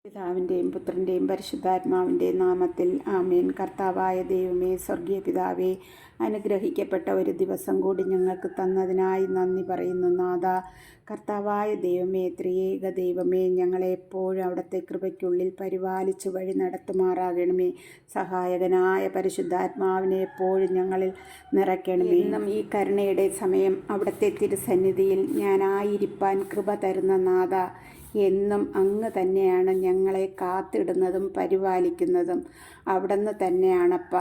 പിതാവിൻ്റെയും പുത്രൻ്റെയും പരിശുദ്ധാത്മാവിൻ്റെയും നാമത്തിൽ ആമേൻ. കർത്താവായ ദൈവമേ, സ്വർഗീയ പിതാവേ, അനുഗ്രഹിക്കപ്പെട്ട ഒരു ദിവസം കൂടി ഞങ്ങൾക്ക് തന്നതിനായി നന്ദി പറയുന്നു നാഥ. കർത്താവായ ദൈവമേ, ത്രിയേക ദൈവമേ, ഞങ്ങളെ എപ്പോഴും അവിടുത്തെ കൃപയ്ക്കുള്ളിൽ പരിപാലിച്ച് വഴി നടത്തുമാറാകണമേ. സഹായകനായ പരിശുദ്ധാത്മാവിനെ എപ്പോഴും ഞങ്ങളിൽ നിറയ്ക്കണമേ. ഇന്നും ഈ കരുണയുടെ സമയം അവിടുത്തെ തിരുസന്നിധിയിൽ ഞാനായിരിക്കാൻ കൃപ തരുന്ന നാഥ, എന്നും അങ്ങ് തന്നെയാണ് ഞങ്ങളെ കാത്തിടുന്നതും പരിപാലിക്കുന്നതും. അവിടുന്ന് തന്നെയാണപ്പ.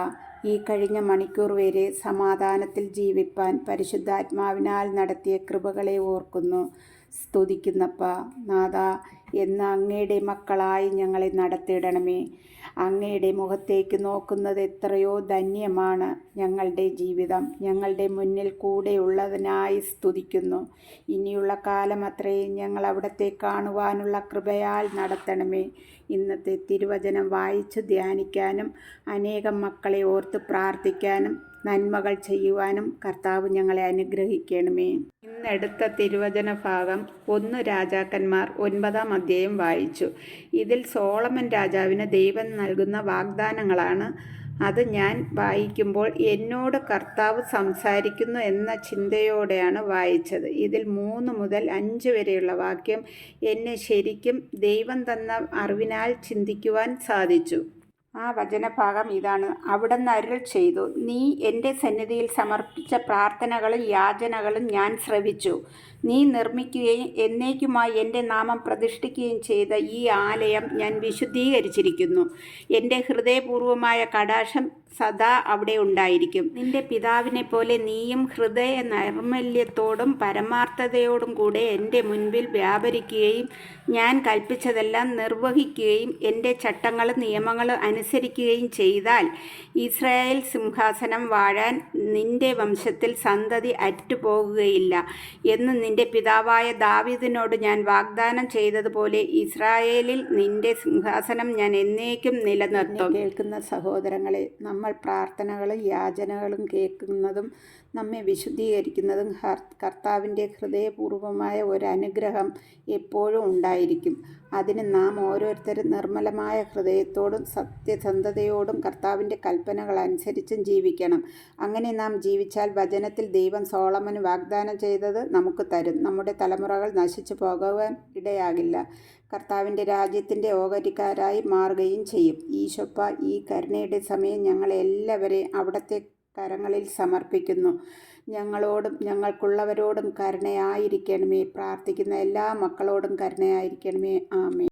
ഈ കഴിഞ്ഞ മണിക്കൂർ വരെ സമാധാനത്തിൽ ജീവിപ്പാൻ പരിശുദ്ധാത്മാവിനാൽ നടത്തിയ കൃപകളെ ഓർക്കുന്നു, സ്തുതിക്കുന്നപ്പ. നാഥ, എന്ന് അങ്ങയുടെ മക്കളായി ഞങ്ങളെ നടത്തിയിടണമേ. അങ്ങയുടെ മുഖത്തേക്ക് നോക്കുന്നത് എത്രയോ ധന്യമാണ് ഞങ്ങളുടെ ജീവിതം. ഞങ്ങളുടെ മുന്നിൽ കൂടെയുള്ളതിനായി സ്തുതിക്കുന്നു. ഇനിയുള്ള കാലം അത്രയും ഞങ്ങൾ അവിടത്തെ കാണുവാനുള്ള കൃപയാൽ നടത്തണമേ. ഇന്നത്തെ തിരുവചനം വായിച്ച് ധ്യാനിക്കാനും അനേകം മക്കളെ ഓർത്ത് പ്രാർത്ഥിക്കാനും നന്മകൾ ചെയ്യുവാനും കർത്താവ് ഞങ്ങളെ അനുഗ്രഹിക്കണമേ. ഇന്നെടുത്ത തിരുവചന ഭാഗം 1 രാജാക്കന്മാർ 9-ാം അധ്യായം വായിച്ചു. ഇതിൽ സോളമൻ രാജാവിന് ദൈവം നൽകുന്ന വാഗ്ദാനങ്ങളാണ്. അത് ഞാൻ വായിക്കുമ്പോൾ എന്നോട് കർത്താവ് സംസാരിക്കുന്നു എന്ന ചിന്തയോടെയാണ് വായിച്ചത്. ഇതിൽ 3 മുതൽ 5 വരെയുള്ള വാക്യം എന്നെ ശരിക്കും ദൈവം തന്ന അറിവിനാൽ ചിന്തിക്കുവാൻ സാധിച്ചു. ആ വചനഭാഗം ഇതാണ്: അവിടുന്ന് അരുൾ ചെയ്തു, നീ എൻ്റെ സന്നിധിയിൽ സമർപ്പിച്ച പ്രാർത്ഥനകളും യാചനകളും ഞാൻ ശ്രവിച്ചു. നീ നിർമ്മിക്കുകയും എന്നേക്കുമായി എൻ്റെ നാമം പ്രതിഷ്ഠിക്കുകയും ചെയ്ത ഈ ആലയം ഞാൻ വിശുദ്ധീകരിച്ചിരിക്കുന്നു. എൻ്റെ ഹൃദയപൂർവമായ കടാക്ഷം സദാ അവിടെ ഉണ്ടായിരിക്കും. നിന്റെ പിതാവിനെ പോലെ നീയും ഹൃദയ നൈർമല്യത്തോടും പരമാർത്ഥതയോടും കൂടെ എൻ്റെ മുൻപിൽ വ്യാപരിക്കുകയും ഞാൻ കൽപ്പിച്ചതെല്ലാം നിർവഹിക്കുകയും എൻ്റെ ചട്ടങ്ങളും നിയമങ്ങളും അനുസരിക്കുകയും ചെയ്താൽ ഇസ്രായേൽ സിംഹാസനം വാഴാൻ നിന്റെ വംശത്തിൽ സന്തതി അറ്റുപോകുകയില്ല എന്ന് നിന്റെ പിതാവായ ദാവീദിനോട് ഞാൻ വാഗ്ദാനം ചെയ്തതുപോലെ ഇസ്രായേലിൽ നിന്റെ സിംഹാസനം ഞാൻ എന്നേക്കും നിലനിർത്തും. കേൾക്കുന്ന സഹോദരങ്ങളെ, നമ്മൾ പ്രാർത്ഥനകളും യാചനകളും കേൾക്കുന്നതും നമ്മെ വിശുദ്ധീകരിക്കുന്നതും കർത്താവിൻ്റെ ഹൃദയപൂർവമായ ഒരു അനുഗ്രഹം എപ്പോഴും ഉണ്ടായിരിക്കും. അതിന് നാം ഓരോരുത്തരും നിർമ്മലമായ ഹൃദയത്തോടും സത്യസന്ധതയോടും കർത്താവിൻ്റെ കൽപ്പനകൾ അനുസരിച്ചും ജീവിക്കണം. അങ്ങനെ നാം ജീവിച്ചാൽ വചനത്തിൽ ദൈവം സോളമന് വാഗ്ദാനം ചെയ്തത് നമുക്ക് തരും. നമ്മുടെ തലമുറകൾ നശിച്ചു പോകുവാൻ ഇടയാകില്ല. കർത്താവിൻ്റെ രാജ്യത്തിൻ്റെ ഓഹരിക്കാരായി മാറുകയും ചെയ്യും. ഈശോപ്പ, ഈ കരുണയുടെ സമയം ഞങ്ങളെല്ലാവരെയും അവിടുത്തെ കരങ്ങളിൽ സമർപ്പിക്കുന്നു. ഞങ്ങളോടും ഞങ്ങൾക്കുള്ളവരോടും കരുണയായിരിക്കണമേ. പ്രാർത്ഥിക്കുന്ന എല്ലാ മക്കളോടും കരുണയായിരിക്കണമേ. ആമേൻ.